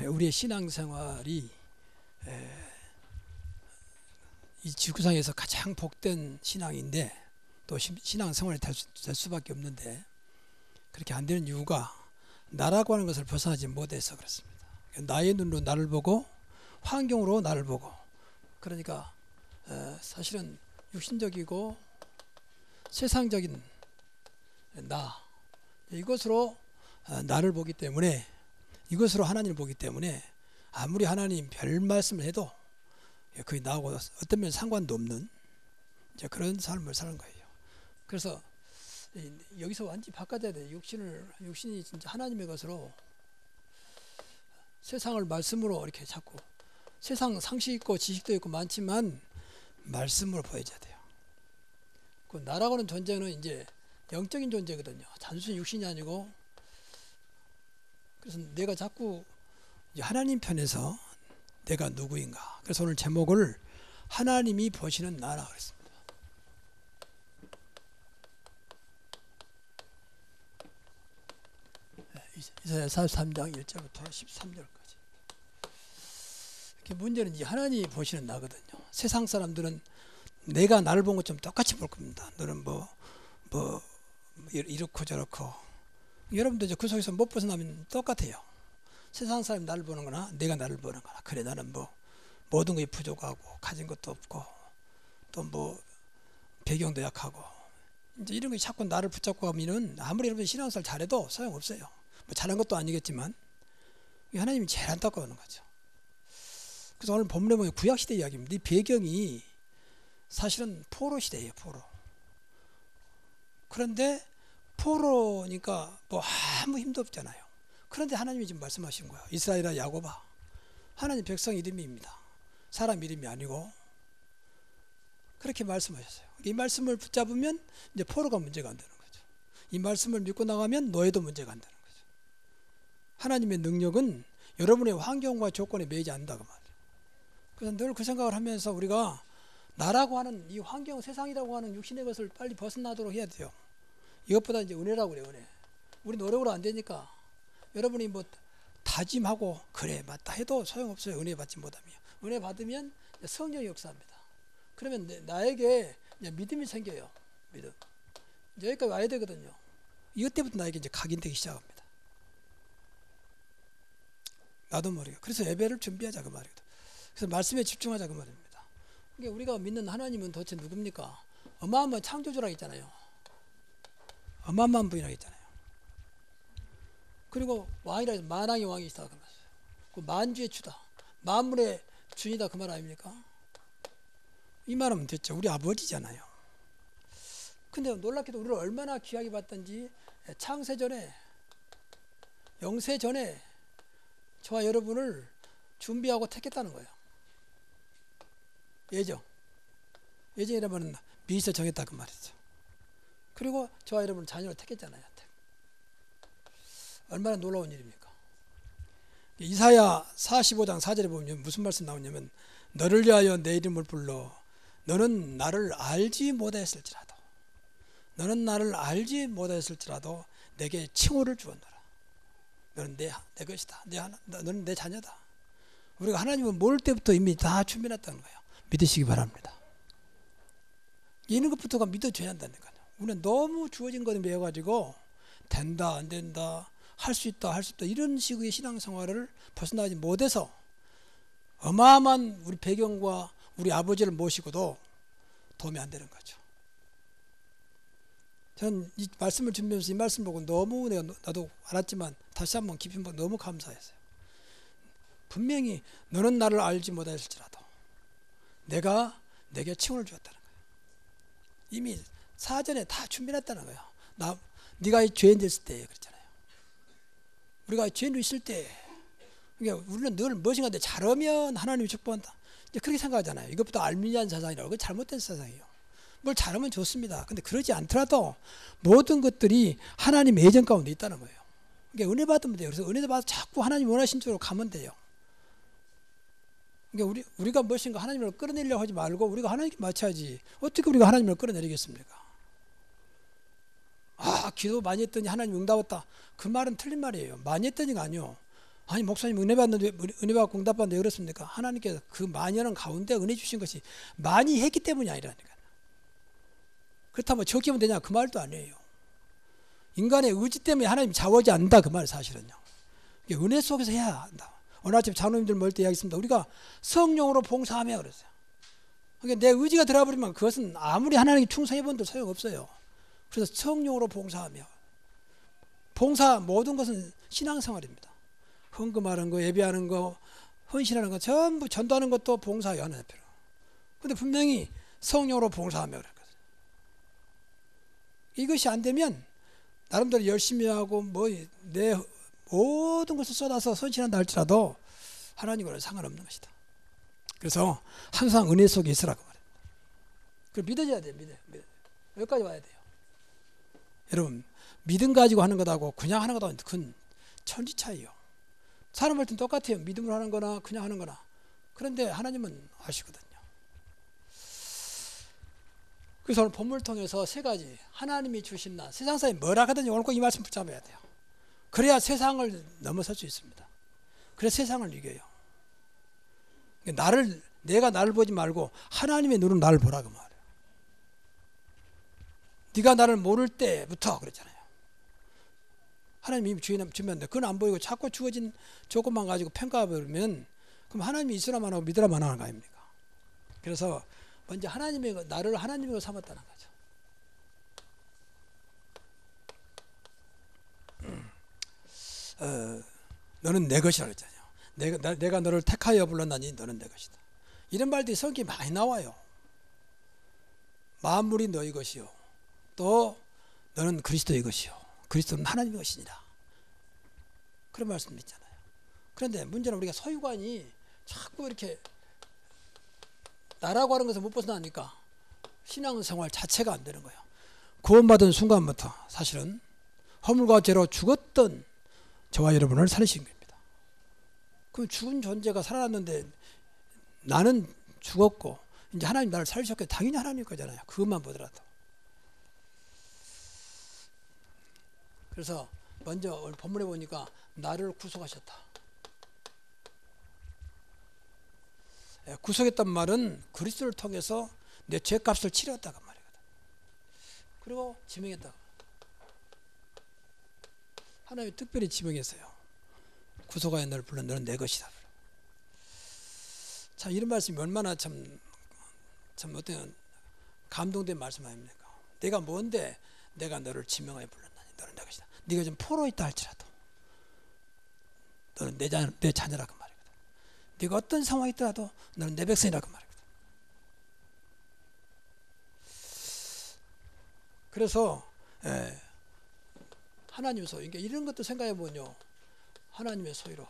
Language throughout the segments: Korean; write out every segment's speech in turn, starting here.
우리의 신앙생활이 이 지구상에서 가장 복된 신앙인데 또 신앙생활이 될 수밖에 없는데 그렇게 안 되는 이유가 나라고 하는 것을 벗어나지 못해서 그렇습니다. 나의 눈으로 나를 보고 환경으로 나를 보고 그러니까 사실은 육신적이고 세상적인 나 이것으로 나를 보기 때문에 이것으로 하나님을 보기 때문에 아무리 하나님 별 말씀을 해도 그게 나하고 어떤 면에 상관도 없는 이제 그런 삶을 사는 거예요. 그래서 여기서 완전히 바꿔야 돼요. 육신이 진짜 하나님의 것으로 세상을 말씀으로 이렇게 자꾸 세상 상식 있고 지식도 있고 많지만 말씀으로 보여줘야 돼요. 그 나라고 하는 존재는 이제 영적인 존재거든요. 단순히 육신이 아니고 그래서 내가 자꾸 하나님 편에서 내가 누구인가. 그래서 오늘 제목을 하나님이 보시는 나라 그랬습니다. 이사야 43장 1절부터 13절까지. 문제는 이 하나님이 보시는 나거든요. 세상 사람들은 내가 나를 본 것처럼 똑같이 볼 겁니다. 너는 뭐 이렇고 저렇고. 여러분도 이제 그 속에서 못 벗어나면 똑같아요. 세상 사람이 나를 보는 거나 내가 나를 보는 거나. 그래 나는 뭐 모든 것이 부족하고 가진 것도 없고 또 뭐 배경도 약하고 이제 이런 게 자꾸 나를 붙잡고 가면은 아무리 여러분 신앙생활 잘해도 소용없어요. 뭐 잘한 것도 아니겠지만 하나님이 제일 안타까워하는 거죠. 그래서 오늘 본문에 보면 구약시대 이야기입니다. 이 배경이 사실은 포로 시대예요. 포로. 그런데 포로니까 뭐 아무 힘도 없잖아요. 그런데 하나님이 지금 말씀하신 거예요. 이스라엘아 야곱아 하나님 백성 이름입니다. 사람 이름이 아니고 그렇게 말씀하셨어요. 이 말씀을 붙잡으면 이제 포로가 문제가 안 되는 거죠. 이 말씀을 믿고 나가면 노예도 문제가 안 되는 거죠. 하나님의 능력은 여러분의 환경과 조건에 매이지 않는다고 말이에요. 그래서 늘 그 생각을 하면서 우리가 나라고 하는 이 환경 세상이라고 하는 육신의 것을 빨리 벗어나도록 해야 돼요. 이것보다 이제 은혜라고 그래요. 은혜. 우리 노력으로 안 되니까 여러분이 뭐 다짐하고 그래 맞다 해도 소용없어요. 은혜 받지 못하면. 은혜 받으면 성령이 역사합니다. 그러면 나에게 이제 믿음이 생겨요. 믿음. 여기까지 와야 되거든요. 이것 때부터 나에게 이제 각인되기 시작합니다. 나도 모르게. 그래서 예배를 준비하자 그 말이거든. 그래서 말씀에 집중하자 그 말입니다. 그러니까 우리가 믿는 하나님은 도대체 누굽니까? 어마어마한 창조주라고 했잖아요. 어마어마한 분이라고 했잖아요. 그리고 왕이라 해서 만왕의 왕이시다 그 말이에요. 그 만주의 주다. 만물의 주이다 그 말 아닙니까? 이 말하면 됐죠. 우리 아버지잖아요. 근데 놀랍게도 우리를 얼마나 귀하게 봤던지 창세 전에 영세 전에 저와 여러분을 준비하고 택했다는 거예요. 예정이라면 미리서 정했다 그 말이죠. 그리고 저와 여러분 자녀를 택했잖아요. 얼마나 놀라운 일입니까? 이사야 45장 4절에 보면 무슨 말씀 나오냐면 너를 위하여 내 이름을 불러 너는 나를 알지 못하였을지라도 내게 칭호를 주었노라. 너는 내 것이다. 너는 내 자녀다. 우리가 하나님을 모를 때부터 이미 다 준비해놨다는 거예요. 믿으시기 바랍니다. 이런 것부터가 믿어줘야 한다니까요. 우리는 너무 주어진 것에 매여가지고 된다 안 된다 할 수 있다 이런 식의 신앙생활을 벗어나지 못해서 어마어마한 우리 배경과 우리 아버지를 모시고도 도움이 안 되는 거죠. 저는 이 말씀을 준비하면서 이 말씀 보고 너무 나도 알았지만 다시 한번 깊이 보고 너무 감사했어요. 분명히 너는 나를 알지 못하였을지라도 내가 내게 칭호를 주었다는 거예요. 이미 사전에 다 준비했다는 거예요. 네가 죄인 됐을 때 그랬잖아요. 우리가 죄인으로 있을 때 그러니까 우리는 늘 무엇인가 잘하면 하나님이 축복한다. 이제 그렇게 생각하잖아요. 이것보다 알미니안 사상이라고. 그게 잘못된 사상이에요. 뭘 잘하면 좋습니다. 근데 그러지 않더라도 모든 것들이 하나님의 예정 가운데 있다는 거예요. 그러니까 은혜 받으면 돼요. 그래서 은혜 받아서 자꾸 하나님 원하신 쪽으로 가면 돼요. 그러니까 우리가 무엇인가 하나님을 끌어내려고 하지 말고 우리가 하나님께 맞춰야지. 어떻게 우리가 하나님을 끌어내리겠습니까? 기도 많이 했더니 하나님 응답했다. 그 말은 틀린 말이에요. 많이 했더니가 아니요. 아니 목사님 은혜 받는데 은혜 받고 응답 받는데 왜 그렇습니까? 하나님께서 그 많이하는 가운데 은혜 주신 것이 많이 했기 때문이 아니라니까. 그렇다면 적기면 되냐 그 말도 아니에요. 인간의 의지 때문에 하나님이 좌우하지 않는다 그 말 사실은요. 은혜 속에서 해야 한다. 오늘 아침 장로님들 모일 때 이야기했습니다. 우리가 성령으로 봉사하며 그랬어요. 그러니까 내 의지가 들어가 버리면 그것은 아무리 하나님께 충성해 본들 소용없어요. 그래서 성령으로 봉사하며 봉사 모든 것은 신앙생활입니다. 헌금하는 거, 예배하는 거, 헌신하는 거 전부 전도하는 것도 봉사예요. 하나님 앞에. 그런데 분명히 성령으로 봉사하며 그랬거든요. 이것이 안 되면 나름대로 열심히 하고 뭐 내 모든 것을 쏟아서 헌신한다 할지라도 하나님과는 상관없는 것이다. 그래서 항상 은혜 속에 있으라고 말해요. 그걸 믿어줘야 돼요. 믿어요. 여기까지 와야 돼요. 여러분 믿음 가지고 하는 것하고 그냥 하는 것하고 큰 천지 차이요. 사람 할 땐 똑같아요. 믿음으로 하는 거나 그냥 하는 거나. 그런데 하나님은 아시거든요. 그래서 오늘 본문을 통해서 세 가지 하나님이 주신 나 세상 사람이 뭐라 하든지 오늘 꼭 이 말씀 붙잡아야 돼요. 그래야 세상을 넘어설 수 있습니다. 그래야 세상을 이겨요. 내가 나를 보지 말고 하나님의 눈으로 나를 보라고 말해요. 네가 나를 모를 때부터 그랬잖아요. 하나님이 주면 그건 안 보이고 자꾸 주어진 조건만 가지고 평가해버리면 그럼 하나님이 있으라만 하고 믿으라만 하는 거 아닙니까? 그래서 먼저 나를 하나님으로 삼았다는 거죠. 너는 내 것이라 그랬잖아요. 내가 너를 택하여 불렀나니 너는 내 것이다. 이런 말들이 성경에 많이 나와요. 만물이 너희 것이요 또 너는 그리스도의 것이요 그리스도는 하나님의 것이니라. 그런 말씀도 있잖아요. 그런데 문제는 우리가 소유관이 자꾸 이렇게 나라고 하는 것을 못 벗어나니까 신앙생활 자체가 안 되는 거예요. 구원받은 순간부터 사실은 허물과 죄로 죽었던 저와 여러분을 살리신 겁니다. 그럼 죽은 존재가 살아났는데 나는 죽었고 이제 하나님 나를 살리셨고 당연히 하나님 거잖아요. 그것만 보더라도. 그래서 먼저 오늘 본문에 보니까 나를 구속하셨다. 구속했단 말은 그리스도를 통해서 내 죄값을 치렀다고 말이거든. 그리고 지명했다. 하나님이 특별히 지명했어요. 구속하여 너를 불러 너는 내 것이다. 참 이런 말씀이 얼마나 참 어떤 감동된 말씀 아닙니까? 내가 뭔데 내가 너를 지명하여 불렀나니 너는 내 것이다. 네가 좀 포로 있다 할지라도 너는 내 자녀라고 말이거든. 네가 어떤 상황이 있더라도 너는 내 백성이라고 말이거든. 그래서 하나님의 소유, 그러니까 이런 것도 생각해 보면요, 하나님의 소유로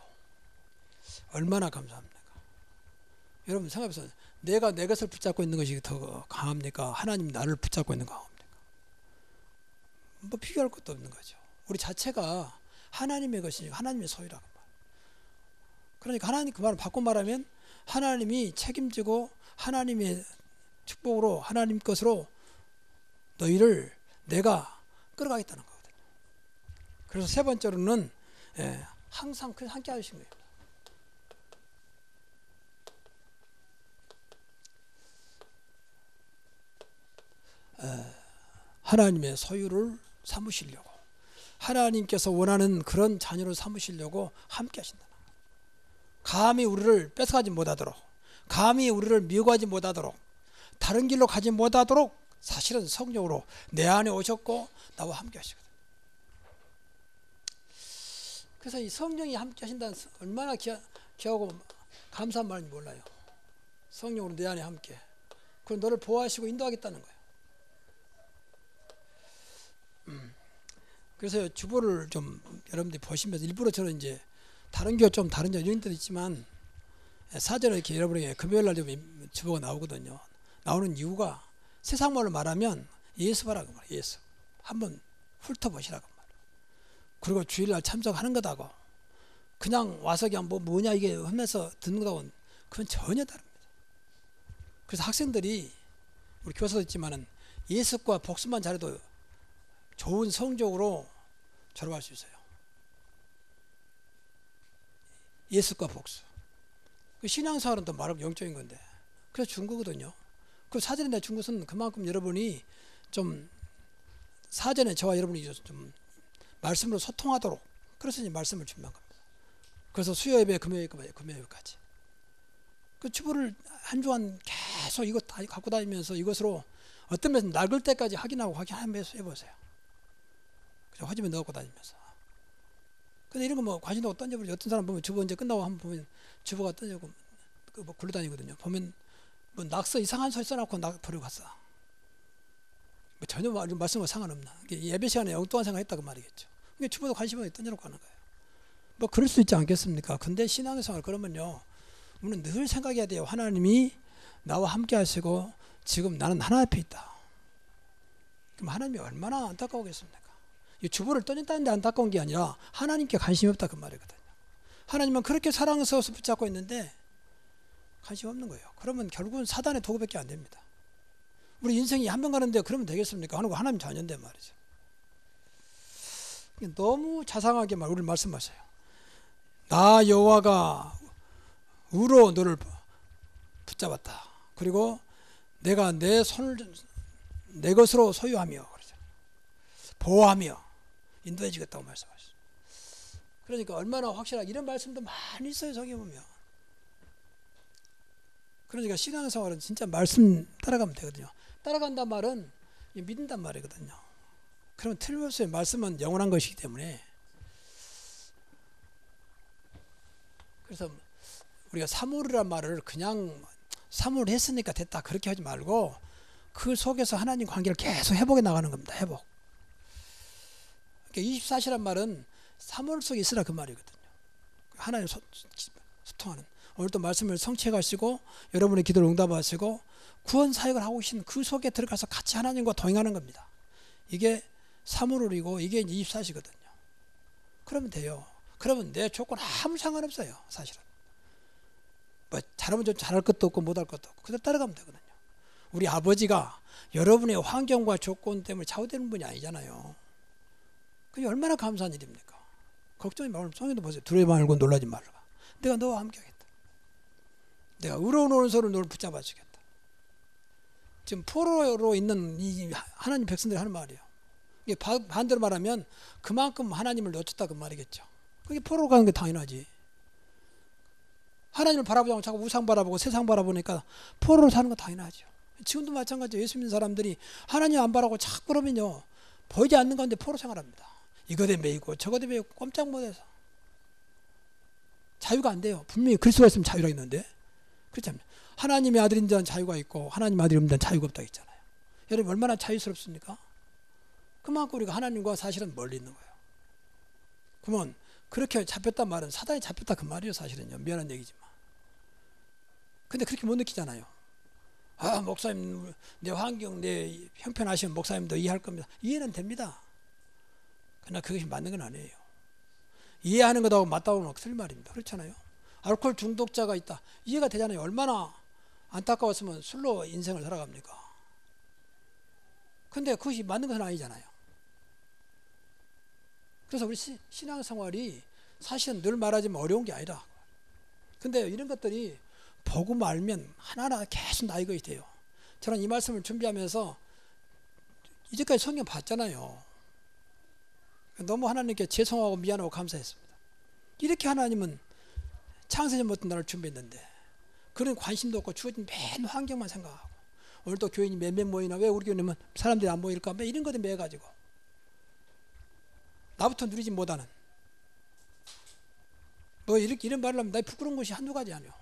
얼마나 감사합니까? 여러분 생각해보세요. 내가 내 것을 붙잡고 있는 것이 더 강합니까? 하나님이 나를 붙잡고 있는 거 강합니까? 뭐 비교할 것도 없는 거죠. 우리 자체가 하나님의 것이니까 하나님의 소유라고 말. 그러니까 하나님 그 말을 바꿔 말하면 하나님이 책임지고 하나님의 축복으로 하나님 것으로 너희를 내가 끌어가겠다는 거거든요. 그래서 세 번째로는 항상 함께 하신 거예요. 하나님의 소유를 삼으시려고 하나님께서 원하는 그런 자녀를 삼으시려고 함께 하신다. 감히 우리를 뺏어가지 못하도록 감히 우리를 미워하지 못하도록 다른 길로 가지 못하도록 사실은 성령으로 내 안에 오셨고 나와 함께 하시거든. 그래서 이 성령이 함께 하신다는 얼마나 귀하고 감사한 말인지 몰라요. 성령으로 내 안에 함께 그리고 너를 보호하시고 인도하겠다는 거예요. 그래서 주보를 좀 여러분들이 보시면서 일부러 저는 이제 다른 교회 좀 다른 요인들도 있지만 사전에 이렇게 여러분에게 금요일날 좀 주보가 나오거든요. 나오는 이유가 세상 말로 말하면 예수 봐라고 말해요. 예수 한번 훑어보시라고 말해요. 그리고 주일날 참석하는 거다고 그냥 와서 그냥 뭐냐 이게 하면서 듣는 거다고는 그건 전혀 다릅니다. 그래서 학생들이 우리 교사도 있지만은 예습과 복습만 잘해도 좋은 성적으로 졸업할 수 있어요. 예수과 복수. 그 신앙생활은 또 말하면 영적인 건데. 그래서 준 거거든요. 그 사전에 내가 준 것은 그만큼 여러분이 좀 사전에 저와 여러분이 좀 말씀으로 소통하도록, 그래서 이제 말씀을 준비한 겁니다. 그래서 수요 예배, 금요 예배까지. 그 주보를 한 주간 계속 이거 다 갖고 다니면서 이것으로 어떤 면에서 낡을 때까지 확인하면서 해보세요. 그죠? 허집에 넣고 다니면서. 근데 이런 거 뭐 관심도 없고 던져버리죠. 어떤 사람 보면 주보 이제 끝나고 한번 보면 주보가 던지고 뭐 굴러다니거든요. 보면 뭐 낙서 이상한 소리 써놓고 버리고 갔어. 뭐 전혀 말씀과 상관없나. 예배 시간에 엉뚱한 생각 했다고 말이겠죠. 그게 주보도 관심 없게 던져놓고 가는 거예요. 뭐 그럴 수 있지 않겠습니까? 근데 신앙생활 그러면요, 우리는 늘 생각해야 돼요. 하나님이 나와 함께 하시고 지금 나는 하나님 앞에 있다. 그럼 하나님이 얼마나 안타까우겠습니까? 이 주보를 던졌다는 데 안타까운 게 아니라 하나님께 관심이 없다 그 말이거든요. 하나님은 그렇게 사랑스러워서 붙잡고 있는데 관심 없는 거예요. 그러면 결국은 사단의 도구밖에 안 됩니다. 우리 인생이 한 번 가는데 그러면 되겠습니까? 하나님 자녀인데 말이죠. 너무 자상하게 우리를 말씀하셔요. 나 여호와가 우로 너를 붙잡았다. 그리고 내가 내 손을 내 것으로 소유하며 보호하며 인도해 주겠다고 말씀하셨어요. 그러니까 얼마나 확실하게 이런 말씀도 많이 있어요. 성경에 보면. 그러니까 신앙생활은 진짜 말씀 따라가면 되거든요. 따라간단 말은 믿는단 말이거든요. 그러면 틀림없이 말씀은 영원한 것이기 때문에. 그래서 우리가 사물이란 말을 그냥 사물을 했으니까 됐다 그렇게 하지 말고 그 속에서 하나님 관계를 계속 회복해 나가는 겁니다. 회복. 그러니까 24시란 말은 사물 속에 있으라 그 말이거든요. 하나님 소통하는. 오늘도 말씀을 성취해 가시고 여러분의 기도를 응답하시고 구원 사역을 하고 계신 그 속에 들어가서 같이 하나님과 동행하는 겁니다. 이게 사물이고 이게 24시거든요. 그러면 돼요. 그러면 내 조건 아무 상관없어요. 사실은. 뭐 잘하면 좀 잘할 것도 없고 못할 것도 없고 그대로 따라가면 되거든요. 우리 아버지가 여러분의 환경과 조건 때문에 좌우되는 분이 아니잖아요. 그게 얼마나 감사한 일입니까? 걱정이 말고 성경도 보세요. 두려워 말고 놀라지 말라. 내가 너와 함께 하겠다. 내가 의로운 오른손으로 너를 붙잡아 주겠다. 지금 포로로 있는 이 하나님 백성들이 하는 말이에요. 이게 반대로 말하면 그만큼 하나님을 놓쳤다 그 말이겠죠. 그게 포로로 가는 게 당연하지. 하나님을 바라보지 않고 자꾸 우상 바라보고 세상 바라보니까 포로로 사는 거 당연하죠. 지금도 마찬가지예요. 예수 믿는 사람들이 하나님 안 바라고 자꾸 그러면요, 보이지 않는 가운데 포로 생활합니다. 이거에 매이고 저거에 매이고 꼼짝 못해서 자유가 안 돼요. 분명히 그리스도가 있으면 자유가 있는데 그렇지 않나요? 하나님의 아들인 자는 자유가 있고 하나님 아들이 없는 자는 자유가 없다고 했잖아요. 여러분 얼마나 자유스럽습니까? 그만큼 우리가 하나님과 사실은 멀리 있는 거예요. 그러면 그렇게 잡혔단 말은 사단이 잡혔다 그 말이에요. 사실은요. 미안한 얘기지만. 근데 그렇게 못 느끼잖아요. 아, 목사님, 내 환경, 내 형편하시면 목사님도 이해할 겁니다. 이해는 됩니다. 그러나 그것이 맞는 건 아니에요. 이해하는 것하고 맞다고는 틀린 말입니다. 그렇잖아요. 알코올 중독자가 있다. 이해가 되잖아요. 얼마나 안타까웠으면 술로 인생을 살아갑니까? 근데 그것이 맞는 것은 아니잖아요. 그래서 우리 신앙생활이 사실은 늘 말하지만 어려운 게 아니라. 근데 이런 것들이 보고 말면 하나하나 계속 나의 것이 돼요. 저는 이 말씀을 준비하면서 이제까지 성경 봤잖아요. 너무 하나님께 죄송하고 미안하고 감사했습니다. 이렇게 하나님은 창세전부터 나를 준비했는데 그런 관심도 없고 주어진 맨 환경만 생각하고 오늘도 교인이 몇몇 모이나 왜 우리 교회는 사람들이 안 모일까 이런 것들 매가지고 나부터 누리지 못하는 뭐 이런 말을 하면 나 부끄러운 것이 한두 가지 아니요.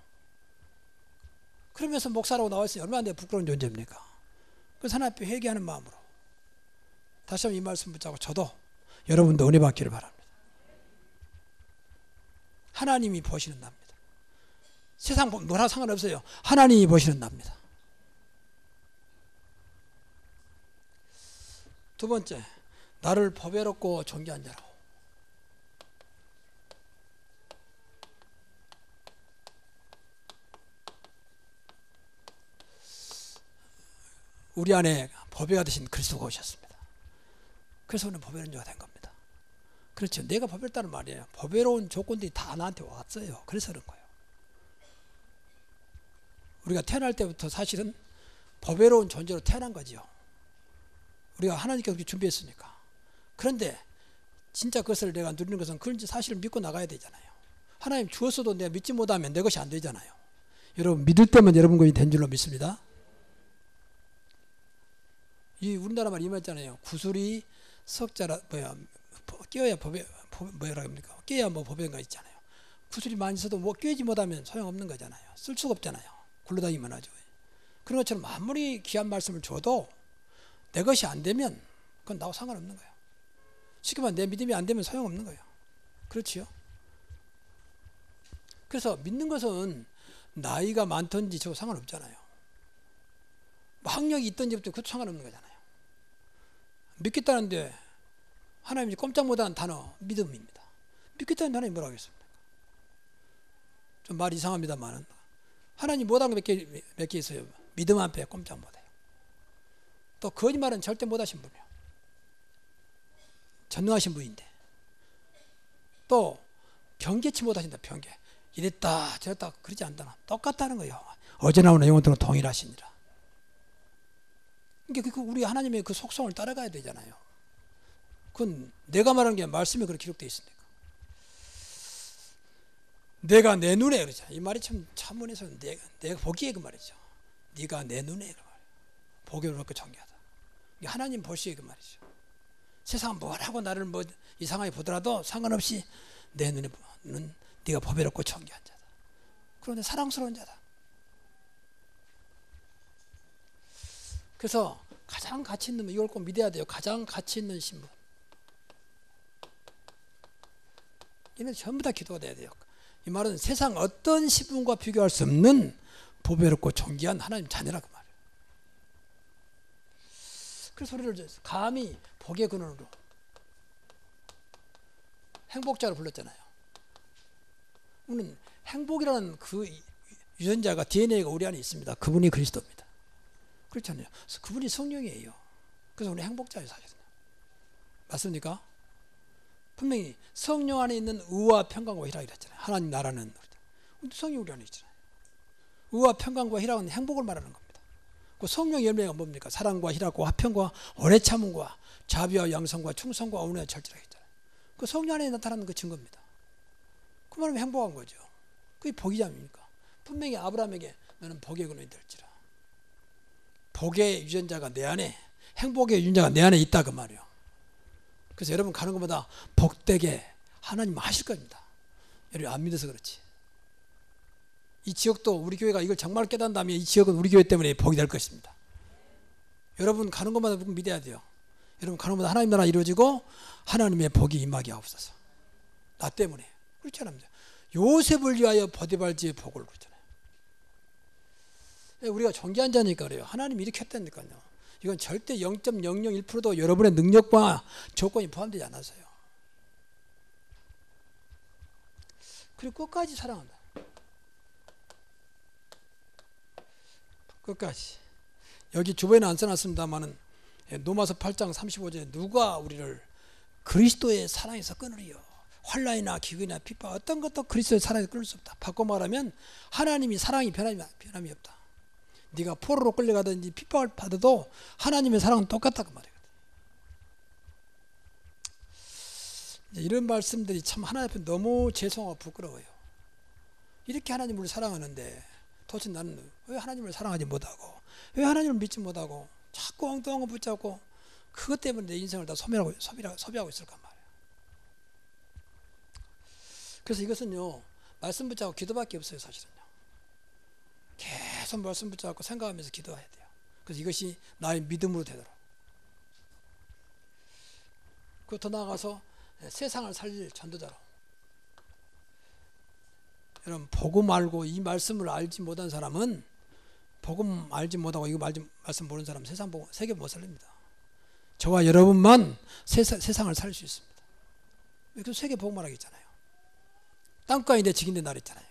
그러면서 목사라고 나왔으니 얼마나 내가 부끄러운 존재입니까? 그래서 하나님 앞에 회개하는 마음으로 다시 한번 이 말씀 붙잡고 저도 여러분도 은혜 받기를 바랍니다. 하나님이 보시는 납니다. 세상 뭐라 상관없어요. 하나님이 보시는 납니다. 두 번째, 나를 보배롭고 존귀한 자로. 우리 안에 보배가 되신 그리스도가 오셨습니다. 그래서 우리는 보배로운 자가 된 겁니다. 그렇죠. 내가 법외롭다는 말이에요. 법외로운 조건들이 다 나한테 왔어요. 그래서 그런 거예요. 우리가 태어날 때부터 사실은 법외로운 존재로 태어난 거죠. 우리가 하나님께서 그렇게 준비했으니까. 그런데 진짜 그것을 내가 누리는 것은 그런 사실을 믿고 나가야 되잖아요. 하나님 주었어도 내가 믿지 못하면 내 것이 안 되잖아요. 여러분 믿을 때만 여러분 것이 된 줄로 믿습니다. 이 우리나라 말 이 말 있잖아요. 구슬이 석자라 끼어야 뭐라 합니까? 끼어야 뭐 법인가 있잖아요. 구슬이 많이 있어도 뭐 끼지 못하면 소용없는 거잖아요. 쓸 수가 없잖아요. 굴러다니기만 하죠. 그런 것처럼 아무리 귀한 말씀을 줘도 내 것이 안 되면 그건 나하고 상관없는 거예요. 쉽게 말하면 내 믿음이 안 되면 소용없는 거예요. 그렇지요? 그래서 믿는 것은 나이가 많든지 저거 상관없잖아요. 뭐 학력이 있든지 없든지 그것도 상관없는 거잖아요. 믿겠다는데 하나님이 꼼짝 못하는 단어 믿음입니다. 믿겠다는 단어이 뭐라고 하겠습니까? 좀 말 이상합니다만 하나님 못한 거 몇 개 있어요. 믿음 앞에 꼼짝 못해요. 또 거짓말은 절대 못하신 분이에요. 전능하신 분인데 또 변개치 못하신다. 변개 이랬다 저랬다 그러지 않다. 똑같다는 거예요. 어제나 오늘 영원토록 동일하시니라. 그러니까 우리 하나님의 그 속성을 따라가야 되잖아요. 그건 내가 말하는 게 말씀에 그렇게 기록되어 있으니까. 내가 내 눈에 그러잖아요. 이 말이 참 차문에서는 내가 보기에 그 말이죠. 네가 내 눈에 그 말이에요. 보기를 그렇게 정의하다. 이게 하나님 보시기에 그 말이죠. 세상 뭐라고 나를 뭐 이상하게 보더라도 상관없이 내 눈에는 네가 보배롭고 정의한 자다. 그런데 사랑스러운 자다. 그래서 가장 가치 있는 이걸 꼭 믿어야 돼요. 가장 가치 있는 신분. 이는 전부 다 기도가 돼야 돼요. 이 말은 세상 어떤 신분과 비교할 수 없는 보배롭고 존귀한 하나님 자녀라고 말이에요. 그래서 우리를 감히 복의 근원으로 행복자로 불렀잖아요. 우리는 행복이라는 그 유전자가 DNA가 우리 안에 있습니다. 그분이 그리스도입니다. 그렇잖아요. 그분이 성령이에요. 그래서 우리 행복자예요, 사실은. 맞습니까? 분명히 성령 안에 있는 의와 평강과 희락이라 했잖아요. 하나님 나라는 성령이 우리 안에 있잖아요. 의와 평강과 희락은 행복을 말하는 겁니다. 그 성령 열매가 뭡니까? 사랑과 희락과 화평과 오래 참음과 자비와 양성과 충성과 온유와 절제라 했잖아요. 그 성령 안에 나타나는 그 증거입니다. 그 말하면 행복한 거죠. 그게 복이지 않습니까? 분명히 아브라함에게 너는 복의 근원이 될지라. 복의 유전자가 내 안에, 행복의 유전자가 내 안에 있다 그 말이에요. 그래서 여러분 가는 것보다 복되게 하나님 하실 겁니다. 여러분 안 믿어서 그렇지. 이 지역도 우리 교회가 이걸 정말 깨닫는다면 이 지역은 우리 교회 때문에 복이 될 것입니다. 여러분 가는 것마다 믿어야 돼요. 여러분 가는 것마다 하나님 나라 이루어지고 하나님의 복이 임하게 하옵소서. 나 때문에. 그렇지 않습니까? 요셉을 위하여 보디발지의 복을 그러잖아요. 우리가 존귀한 자니까 그래요. 하나님이 이렇게 했다니까요. 이건 절대 0.001%도 여러분의 능력과 조건이 포함되지 않았어요. 그리고 끝까지 사랑한다. 끝까지. 여기 주변에 안 써놨습니다만은 로마서 8장 35절에 누가 우리를 그리스도의 사랑에서 끊으리요. 환난이나 기근이나 핍박 어떤 것도 그리스도의 사랑에서 끊을 수 없다. 바꿔 말하면 하나님이 사랑이 변함이 없다. 네가 포로로 끌려가든지 핍박을 받아도 하나님의 사랑은 똑같다 그 말이거든. 이런 말씀들이 참 하나님 앞에 너무 죄송하고 부끄러워요. 이렇게 하나님을 사랑하는데 도대체 나는 왜 하나님을 사랑하지 못하고 왜 하나님을 믿지 못하고 자꾸 엉뚱한 거 붙잡고 그것 때문에 내 인생을 다 소비하고 있을까 말이에요. 그래서 이것은요 말씀 붙잡고 기도밖에 없어요. 사실은요. 계속 말씀 붙잡고 생각하면서 기도해야 돼요. 그래서 이것이 나의 믿음으로 되도록. 그리고 더 나아가서 세상을 살릴 전도자로. 여러분 복음 알고 이 말씀을 알지 못한 사람은 복음 알지 못하고 이거 말씀 모르는 사람은 세상 복음 세계 못 살립니다. 저와 여러분만 세상을 살릴 수 있습니다. 그래서 세계 복음 말하겠잖아요. 땅가인데 직인된 날 있잖아요.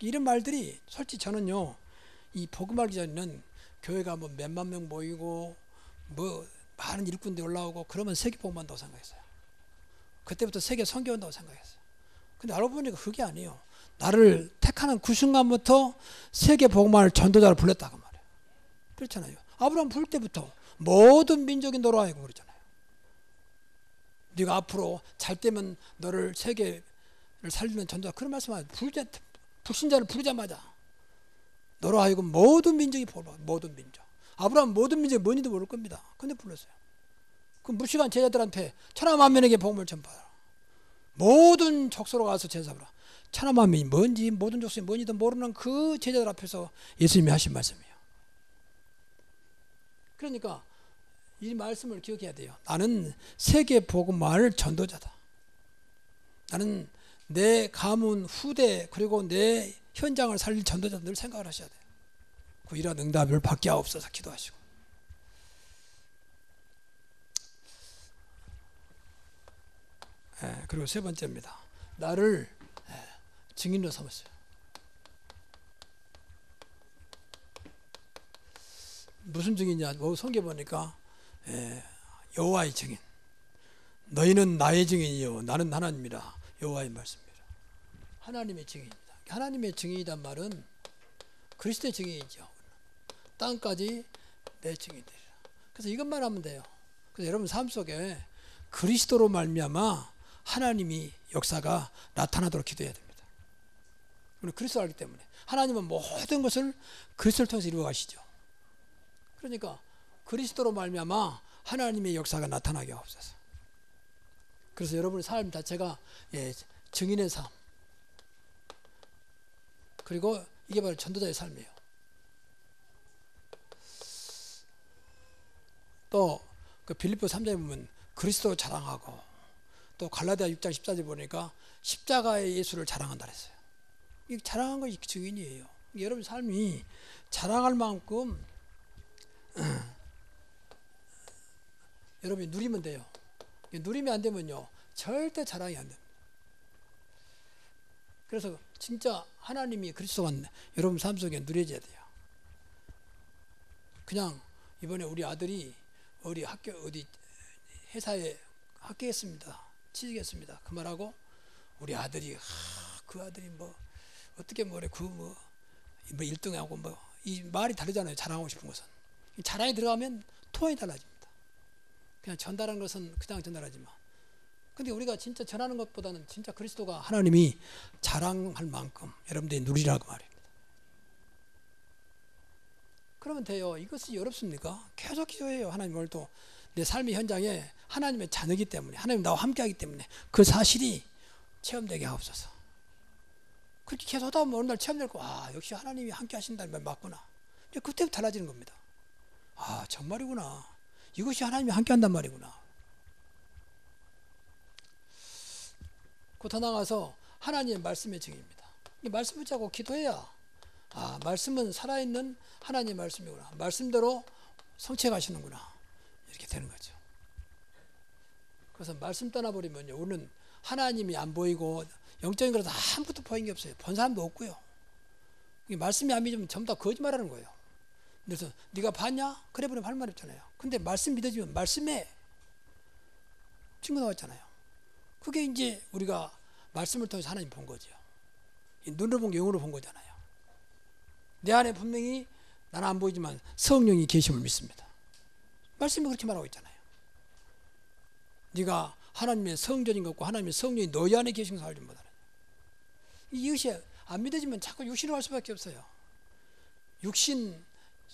이런 말들이 솔직히 저는요 이 복음 알기 전에는 교회가 뭐 몇만 명 모이고 뭐 많은 일꾼들이 올라오고 그러면 세계 복음 한다고 생각했어요. 그때부터 세계 선교한다고 생각했어요. 근데 알고 보니까 그게 아니에요. 나를 택하는 그 순간부터 세계 복음화를 전도자를 불렀다고 말이에요. 그렇잖아요. 아브라함 부를 때부터 모든 민족이 너로 하여금 그러잖아요. 네가 앞으로 잘 때면 너를 세계를 살리는 전도자, 그런 말씀을 불신자를 부르자마자 너로 하여금 모든 민족이 복음을, 모든 민족. 아브라함 모든 민족이 뭔지도 모를 겁니다. 근데 불렀어요. 그 무시간 제자들한테 천하만민에게 복음을 전파하라. 모든 족속으로 가서 제사하라. 천하만민이 뭔지 모든 족속이 뭔지도 모르는 그 제자들 앞에서 예수님이 하신 말씀이에요. 그러니까 이 말씀을 기억해야 돼요. 나는 세계 복음화를 전도자다. 나는 내 가문, 후대, 그리고 내 현장을 살릴 전도자다. 늘 생각을 하셔야 돼요. 그 이런 응답을 받게 하옵소서 기도하시고. 그리고 세 번째입니다. 나를 증인으로 삼았어요. 무슨 증인이냐? 성경 보니까 여호와의 증인. 너희는 나의 증인이요 나는 하나님이라. 여호와의 말씀입니다. 하나님의 증인입니다. 하나님의 증인이란 말은 그리스도의 증인이죠. 땅까지 내 증인들이라. 그래서 이것만 하면 돼요. 그래서 여러분 삶 속에 그리스도로 말미암아 하나님이 역사가 나타나도록 기도해야 됩니다. 우리 그리스도를 알기 때문에 하나님은 모든 것을 그리스도를 통해서 이루어 가시죠. 그러니까 그리스도로 말미암아 하나님의 역사가 나타나게 하옵소서. 그래서 여러분의 삶 자체가 증인의 삶, 그리고 이게 바로 전도자의 삶이에요. 또 그 빌립보 3장에 보면 그리스도를 자랑하고, 또 갈라디아 6장 14절 보니까 십자가의 예수를 자랑한다 그랬어요. 이 자랑한 것이 증인이에요. 여러분 삶이 자랑할 만큼 여러분이 누리면 돼요. 누리면 안 되면요 절대 자랑이 안 됩니다. 그래서 진짜 하나님이 그리스도가 여러분 삶 속에 누려져야 돼요. 그냥 이번에 우리 아들이 어디 회사에 합격했습니다. 취직했습니다. 그 말하고 우리 아들이 그 아들이 어떻게 뭐래 뭐 1등하고 이 말이 다르잖아요. 자랑하고 싶은 것은. 자랑이 들어가면 톤이 달라집니다. 그냥 전달하는 것은 그냥 전달하지만, 근데 우리가 진짜 전하는 것보다는 진짜 그리스도가 하나님이 자랑할 만큼 여러분들이 누리라고 말입니다. 그러면 돼요. 이것이 어렵습니까? 계속 기도해요. 하나님 오늘도 내 삶의 현장에 하나님의 자녀이기 때문에, 하나님 나와 함께하기 때문에 그 사실이 체험되게 하옵소서. 그렇게 계속 하다 보면 어느 날 체험될 거, 역시 하나님이 함께 하신다는 말 맞구나. 그때부터 달라지는 겁니다. 정말이구나. 이것이 하나님이 함께 한단 말이구나. 더 나아가서 하나님의 말씀의 증인입니다. 이 말씀 붙잡고 기도해야 말씀은 살아있는 하나님의 말씀이구나. 말씀대로 성취해가시는구나. 이렇게 되는 거죠. 그래서 말씀 떠나버리면요, 우리는 하나님이 안 보이고 영적인 거라도 아무것도 보이는 게 없어요. 본 사람도 없고요. 말씀이 안 믿으면 전부 다 거짓말하는 거예요. 그래서 네가 봤냐? 그래 보면 할 말 없잖아요. 근데 말씀 믿어지면 말씀에 증거 나왔잖아요. 그게 이제 우리가 말씀을 통해서 하나님 본 거죠. 눈으로 본 게 영으로 본 거잖아요. 내 안에 분명히 나는 안 보이지만 성령이 계심을 믿습니다. 말씀이 그렇게 말하고 있잖아요. 네가 하나님의 성전인 것 같고 하나님의 성령이 너희 안에 계신 것을 알지 못하느냐. 이것이 안 믿어지면 자꾸 육신으로 할 수밖에 없어요. 육신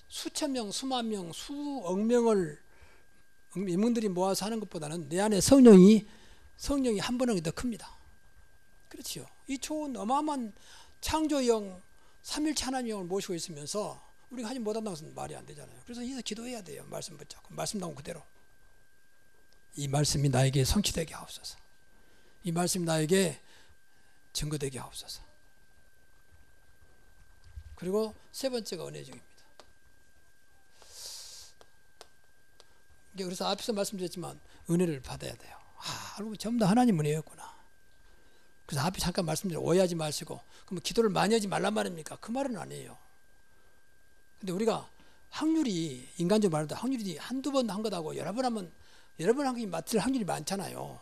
수천 명, 수만 명, 수억 명을 인문들이 모아서 하는 것보다는 내 안에 성령이 한 번은 더 큽니다. 그렇지요. 이 좋은 어마어마한 창조형 삼일체 하나님의 영을 모시고 있으면서 우리가 하지 못한다는 것은 말이 안 되잖아요. 그래서 여기서 기도해야 돼요. 말씀 붙잡고 말씀 나온 그대로 이 말씀이 나에게 성취되게 하옵소서. 이 말씀이 나에게 증거되게 하옵소서. 그리고 세 번째가 은혜 중입니다. 그래서 앞에서 말씀드렸지만 은혜를 받아야 돼요. 알고 전부 다 하나님 은혜였구나. 그래서 앞에 잠깐 말씀드려 오해하지 마시고, 그럼 기도를 많이 하지 말란 말입니까? 그 말은 아니에요. 근데 우리가 확률이, 인간적으로 말해도 확률이 한두 번 한 것하고 여러 번 한 것이 맞을 확률이 많잖아요.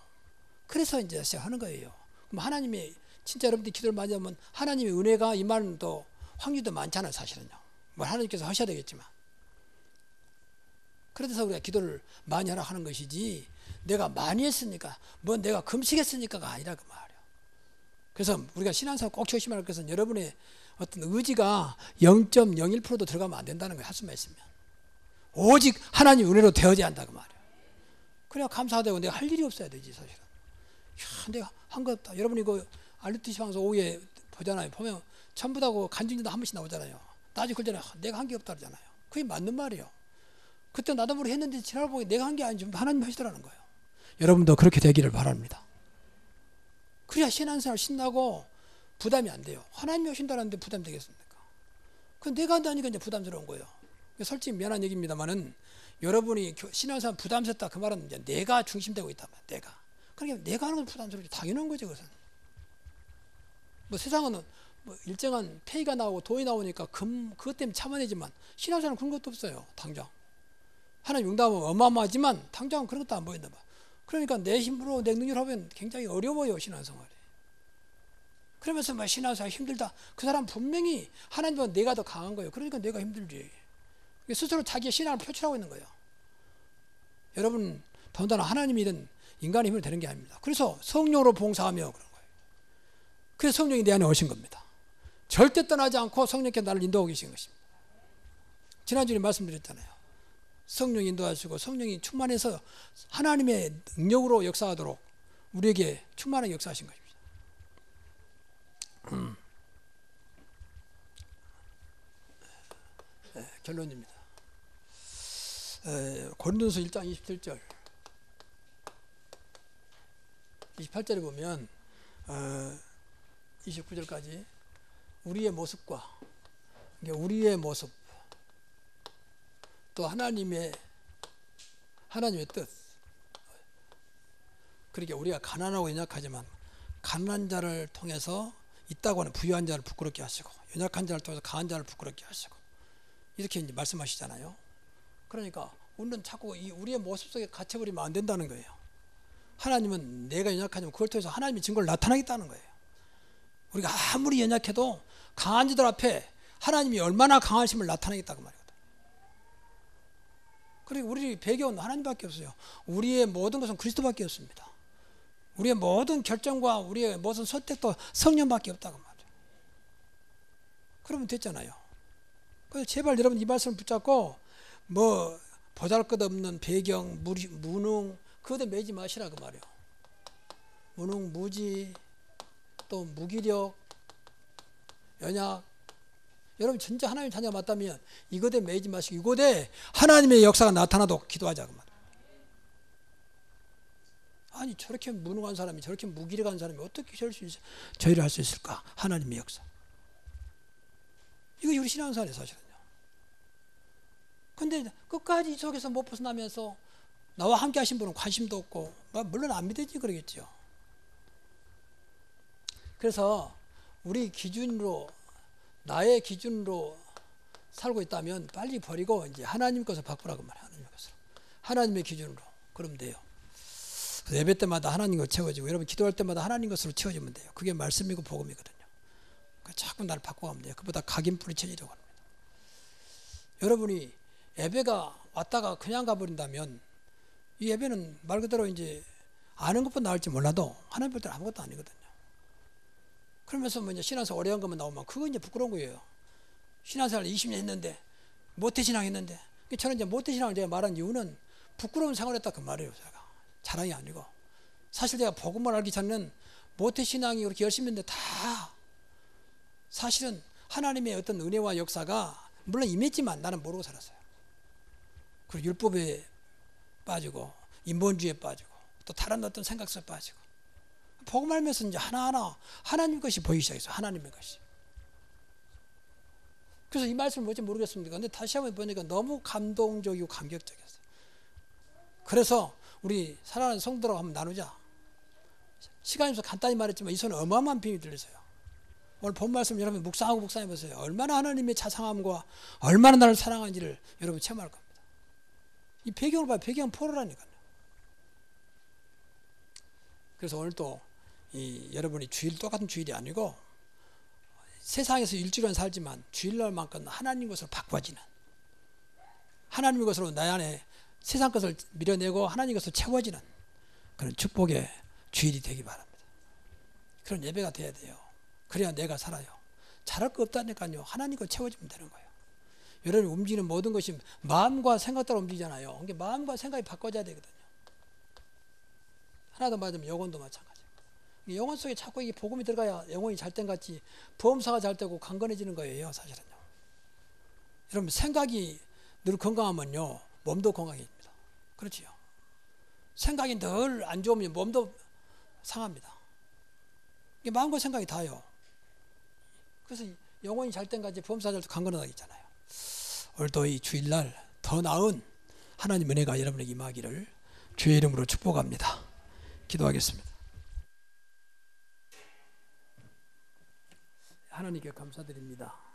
그래서 이제 시작하는 거예요. 그럼 하나님이 진짜 여러분들이 기도를 많이 하면 하나님의 은혜가 임하는 또 확률도 많잖아요, 사실은요. 뭐 하나님께서 하셔야 되겠지만. 그래서 우리가 기도를 많이 하라 하는 것이지, 내가 많이 했으니까, 뭐 내가 금식했으니까가 아니라 그 말이에요. 그래서 우리가 신앙생활 꼭 조심할 것은 여러분의 어떤 의지가 0.01%도 들어가면 안 된다는 거예요. 할 수만 있으면. 오직 하나님 은혜로 되어져야 한다고 말이에요. 그래야 감사하다고 내가 할 일이 없어야 되지, 사실은. 야, 내가 한 거 없다. 여러분 이거 RTC 방송 오후에 보잖아요. 보면 전부 다 간증전도 한 번씩 나오잖아요. 나중에 그러잖아요. 내가 한 게 없다 그러잖아요. 그게 맞는 말이에요. 그때 나도 모르게 했는데 지나고 보니 내가 한 게 아니지 하나님 하시더라는 거예요. 여러분도 그렇게 되기를 바랍니다. 그래야 신앙생활 신나고 부담이 안 돼요. 하나님이 오신다는데 부담 되겠습니까? 그 내가 한다니까 이제 부담스러운 거예요. 솔직히 미안한 얘기입니다만은 여러분이 신앙생활 부담스럽다 그 말은 이제 내가 중심되고 있단 말이에요. 내가. 그러니까 내가 하는 건 부담스럽지. 당연한 거죠, 그것은. 뭐 세상은 뭐 일정한 페이가 나오고 돈이 나오니까 그것 때문에 참아내지만 신앙생활은 그런 것도 없어요. 당장. 하나님 응답은 어마어마하지만 당장은 그런 것도 안 보인다 봐. 그러니까 내 힘으로 내 능력으로 하면 굉장히 어려워요, 신앙생활이. 그러면서 막 신앙생활 힘들다. 그 사람 분명히 하나님보다 내가 더 강한 거예요. 그러니까 내가 힘들지. 스스로 자기의 신앙을 표출하고 있는 거예요. 여러분 더군다나 하나님이 이런 인간의 힘으로 되는 게 아닙니다. 그래서 성령으로 봉사하며 그런 거예요. 그래서 성령이 내 안에 오신 겁니다. 절대 떠나지 않고 성령께 나를 인도하고 계신 것입니다. 지난주에 말씀드렸잖아요. 성령이 인도하시고 성령이 충만해서 하나님의 능력으로 역사하도록 우리에게 충만하게 역사하신 것입니다. 네, 결론입니다. 고린도서 1장 27절 28절에 보면 29절까지 우리의 모습과 우리의 모습 또 하나님의 뜻. 그러니까 우리가 가난하고 연약하지만 가난한 자를 통해서 있다고 하는 부유한 자를 부끄럽게 하시고 연약한 자를 통해서 강한 자를 부끄럽게 하시고 이렇게 이제 말씀하시잖아요. 그러니까 우리는 자꾸 이 우리의 모습 속에 갇혀버리면 안 된다는 거예요. 하나님은 내가 연약하지만 그걸 통해서 하나님의 증거를 나타나겠다는 거예요. 우리가 아무리 연약해도 강한 자들 앞에 하나님이 얼마나 강하심을 나타내겠다고 말이거든요. 그리고 우리 배경은 하나님밖에 없어요. 우리의 모든 것은 그리스도밖에 없습니다. 우리의 모든 결정과 우리의 모든 선택도 성령밖에 없다고 말이에요. 그러면 됐잖아요. 그래서 제발 여러분 이 말씀을 붙잡고 뭐 보잘것없는 배경, 무능 그것에 매지 마시라 그 말이에요. 무능, 무지, 또 무기력, 연약. 여러분 진짜 하나님 자녀가 맞다면 이것에 매이지 마시고 이곳에 하나님의 역사가 나타나도록 기도하자 그 말이에요. 아니 저렇게 무능한 사람이 저렇게 무기력한 사람이 어떻게 저희를 할 수 있을까? 하나님의 역사. 이거 우리 신앙생활이에요 사실은요. 근데 끝까지 이 속에서 못 벗어나면서 나와 함께 하신 분은 관심도 없고 물론 안 믿어지지 그러겠죠. 그래서 우리 기준으로 나의 기준으로 살고 있다면 빨리 버리고 이제 하나님 것을 바꾸라고 말해요. 하나님 것으로. 하나님의 기준으로. 그러면 돼요. 그래서 예배 때마다 하나님 것 채워지고 여러분 기도할 때마다 하나님 것으로 채워지면 돼요. 그게 말씀이고 복음이거든요. 자꾸 나를 바꿔가면 돼요. 그보다 각인뿌리 쳐지려고 합니다. 여러분이 예배가 왔다가 그냥 가버린다면 이 예배는 말 그대로 이제 아는 것보다 나을지 몰라도 하나님 볼 때는 아무것도 아니거든요. 그러면서 뭐 이제 신앙생활 오래 한 것만 나오면 그건 이제 부끄러운 거예요. 신앙생활 20년 했는데 모태신앙 했는데 저는 이제 모태신앙을 제가 말한 이유는 부끄러운 생활을 했다 그 말이에요. 제가 자랑이 아니고 사실 제가 복음을 알기 전에는 모태신앙이 그렇게 열심히 했는데 다 사실은 하나님의 어떤 은혜와 역사가 물론 임했지만 나는 모르고 살았어요. 그리고 율법에 빠지고 인본주의에 빠지고 또 다른 어떤 생각 속에 빠지고 복음 알면서 이제 하나하나 하나님 것이 보이기 시작했어요. 하나님의 것이. 그래서 이 말씀을 뭔지 모르겠습니다. 근데 다시 한번 보니까 너무 감동적이고 감격적이었어요. 그래서 우리 사랑하는 성도라고 한번 나누자. 시간이 없어서 간단히 말했지만 이 손에 어마어마한 비밀이 들리세요. 오늘 본 말씀 여러분 묵상하고 묵상해보세요. 얼마나 하나님의 자상함과 얼마나 나를 사랑하는지를 여러분 체험할 겁니다. 이 배경을 봐요. 배경은 포로라니까요. 그래서 오늘 또 여러분이 주일 똑같은 주일이 아니고 세상에서 일주일은 살지만 주일날만큼 하나님 것으로 바꿔지는, 하나님 것으로 내 안에 세상 것을 밀어내고 하나님 것으로 채워지는 그런 축복의 주일이 되기 바랍니다. 그런 예배가 돼야 돼요. 그래야 내가 살아요. 잘할 거 없다니까요. 하나님 것 채워주면 되는 거예요. 여러분이 움직이는 모든 것이 마음과 생각 따라 움직이잖아요. 그러니까 마음과 생각이 바꿔져야 되거든요. 하나 더 말하자면 영혼도 마찬가지예요. 영혼 속에 자꾸 이게 복음이 들어가야 영혼이 잘 된 같이 보험사가 잘 되고 강건해지는 거예요. 사실은요. 여러분 생각이 늘 건강하면요 몸도 건강해집니다. 그렇지요. 생각이 늘 안 좋으면 몸도 상합니다. 이게 마음과 생각이 다요. 그래서 영혼이 잘 된 같이 보험사 잘 강건하다 있잖아요. 오늘도 이 주일날 더 나은 하나님 은혜가 여러분에게 임하기를 주의 이름으로 축복합니다. 기도하겠습니다. 하나님께 감사드립니다.